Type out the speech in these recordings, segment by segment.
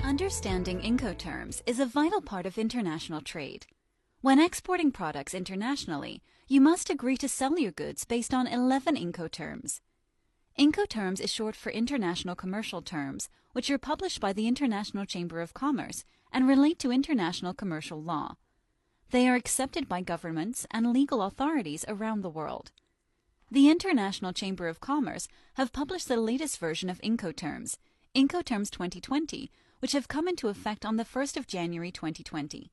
Understanding Incoterms is a vital part of international trade. When exporting products internationally, you must agree to sell your goods based on 11 Incoterms. Incoterms is short for International Commercial Terms, which are published by the International Chamber of Commerce and relate to international commercial law. They are accepted by governments and legal authorities around the world. The International Chamber of Commerce have published the latest version of Incoterms, Incoterms 2020, which have come into effect on the 1st of January 2020.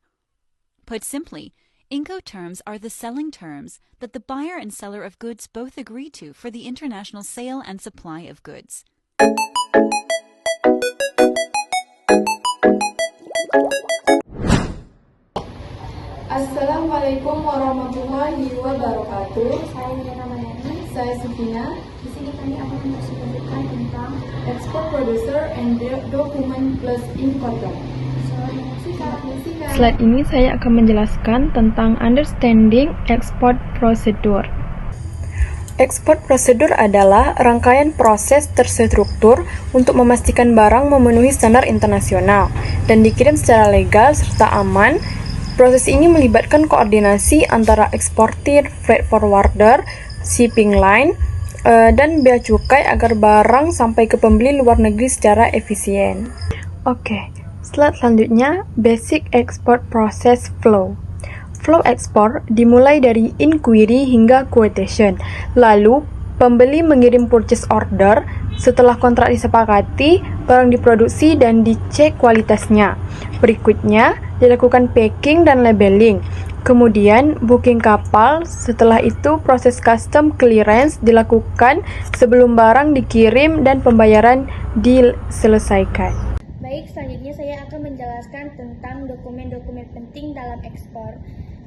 Put simply, Incoterms are the selling terms that the buyer and seller of goods both agree to for the international sale and supply of goods. Assalamualaikum warahmatullahi wabarakatuh. Saya Nina Mayani. Saya Sufina. Di sini kami akan menjelaskan tentang Export Producer and Document plus Incoterm. Slide ini saya akan menjelaskan tentang Understanding Export Procedure. Export Procedure adalah rangkaian proses terstruktur untuk memastikan barang memenuhi standar internasional dan dikirim secara legal serta aman. Proses ini melibatkan koordinasi antara eksportir, freight forwarder, shipping line, dan bea cukai agar barang sampai ke pembeli luar negeri secara efisien. Oke, slide selanjutnya, Basic Export Process Flow. Flow ekspor dimulai dari inquiry hingga quotation. Lalu, pembeli mengirim purchase order. Setelah kontrak disepakati, barang diproduksi dan dicek kualitasnya. Berikutnya, dilakukan packing dan labeling. Kemudian, booking kapal. Setelah itu, proses custom clearance dilakukan sebelum barang dikirim dan pembayaran diselesaikan. Baik, selanjutnya saya akan menjelaskan tentang dokumen-dokumen penting dalam ekspor.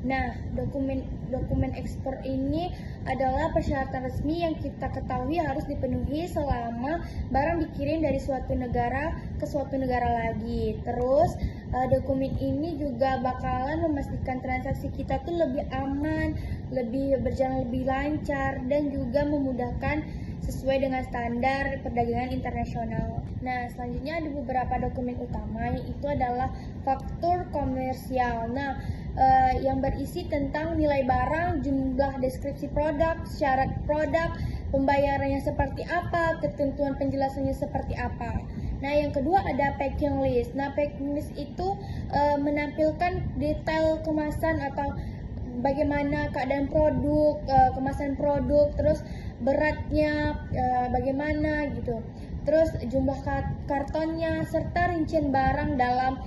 Nah, dokumen ekspor ini adalah persyaratan resmi yang kita ketahui harus dipenuhi selama barang dikirim dari suatu negara ke suatu negara lagi. Terus, dokumen ini juga bakalan memastikan transaksi kita tuh lebih aman, berjalan lebih lancar, dan juga memudahkan sesuai dengan standar perdagangan internasional. Nah, selanjutnya ada beberapa dokumen utama, yaitu adalah faktur komersial. Nah, yang berisi tentang nilai barang, jumlah deskripsi produk, syarat produk, pembayarannya seperti apa, ketentuan penjelasannya seperti apa. Nah, yang kedua ada packing list. Nah, packing list itu menampilkan detail kemasan atau bagaimana keadaan produk, kemasan produk, terus beratnya bagaimana gitu. Terus jumlah kartonnya serta rincian barang dalam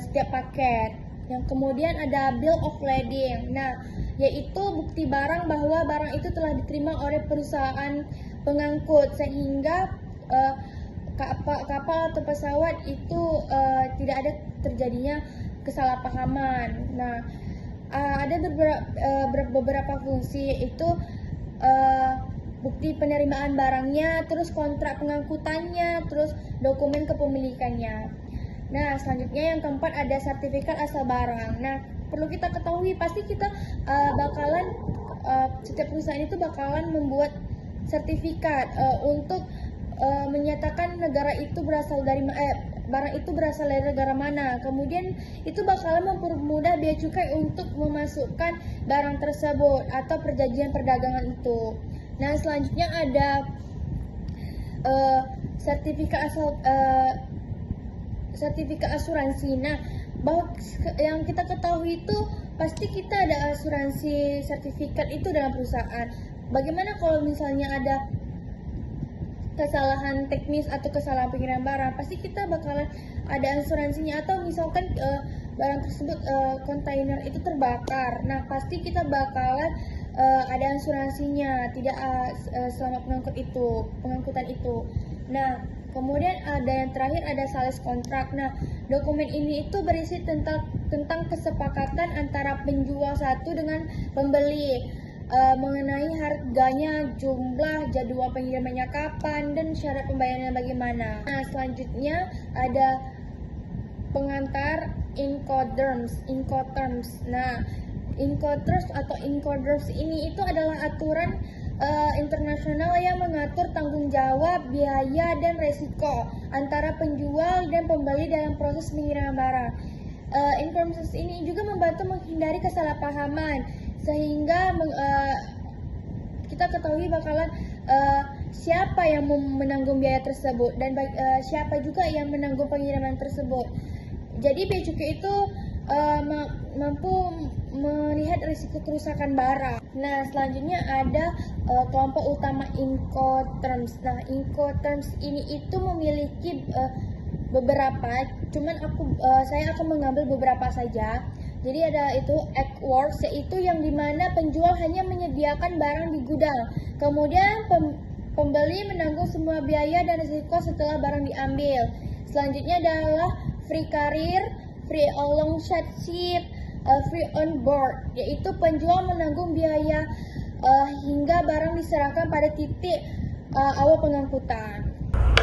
setiap paket. Yang kemudian ada bill of lading. Nah, yaitu bukti barang bahwa barang itu telah diterima oleh perusahaan pengangkut sehingga kapal atau pesawat itu tidak ada terjadinya kesalahpahaman. Nah, ada beberapa fungsi, yaitu bukti penerimaan barangnya, terus kontrak pengangkutannya, terus dokumen kepemilikannya. Nah, selanjutnya yang keempat ada sertifikat asal barang. Nah, perlu kita ketahui pasti kita setiap perusahaan itu bakalan membuat sertifikat untuk menyatakan negara itu berasal dari barang itu berasal dari negara mana. Kemudian itu bakalan mempermudah bea cukai untuk memasukkan barang tersebut atau perjanjian perdagangan itu. Nah, selanjutnya ada sertifikat asuransi. Nah, bahwa yang kita ketahui itu pasti kita ada asuransi sertifikat itu dalam perusahaan. Bagaimana kalau misalnya ada kesalahan teknis atau kesalahan pengiriman barang, pasti kita bakalan ada asuransinya. Atau misalkan barang tersebut kontainer itu terbakar, nah pasti kita bakalan ada asuransinya, tidak selama pengangkutan itu. Nah, kemudian ada yang terakhir ada sales kontrak. Nah, dokumen ini itu berisi tentang kesepakatan antara penjual satu dengan pembeli mengenai harganya, jumlah, jadwal pengirimannya kapan, dan syarat pembayarannya bagaimana. Nah, selanjutnya ada pengantar Incoterms. Nah, Incoterms atau Incoterms ini itu adalah aturan internasional yang mengatur tanggung jawab, biaya, dan resiko antara penjual dan pembeli dalam proses pengiriman barang. Informasi ini juga membantu menghindari kesalahpahaman, sehingga kita ketahui bakalan siapa yang menanggung biaya tersebut dan siapa juga yang menanggung pengiriman tersebut. Jadi Bea Cukai itu mampu melihat risiko kerusakan barang. Nah, selanjutnya ada kelompok utama Incoterms. Nah, Incoterms ini itu memiliki beberapa, cuman saya akan mengambil beberapa saja. Jadi ada itu Eggworks, yaitu yang dimana penjual hanya menyediakan barang di gudang, kemudian pembeli menanggung semua biaya dan risiko setelah barang diambil. Selanjutnya adalah Free Carrier, Free Alongside Ship, Free On Board, yaitu penjual menanggung biaya hingga barang diserahkan pada titik awal pengangkutan.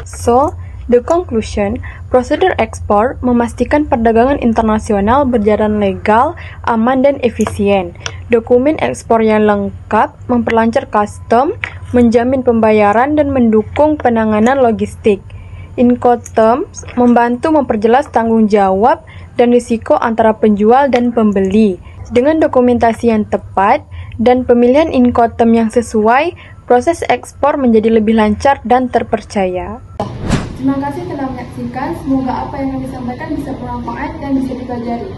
So, the conclusion, prosedur ekspor memastikan perdagangan internasional berjalan legal, aman, dan efisien. Dokumen ekspor yang lengkap memperlancar custom, menjamin pembayaran, dan mendukung penanganan logistik. Incoterms membantu memperjelas tanggung jawab dan risiko antara penjual dan pembeli. Dengan dokumentasi yang tepat dan pemilihan Incoterm yang sesuai, proses ekspor menjadi lebih lancar dan terpercaya. Terima kasih telah menyaksikan. Semoga apa yang kami sampaikan bisa bermanfaat dan bisa dipelajari.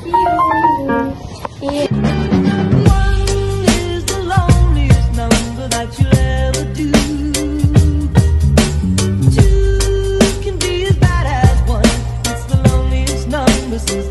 See you. One is the loneliest number that you'll ever do. Two can be as bad as one. It's the loneliest number since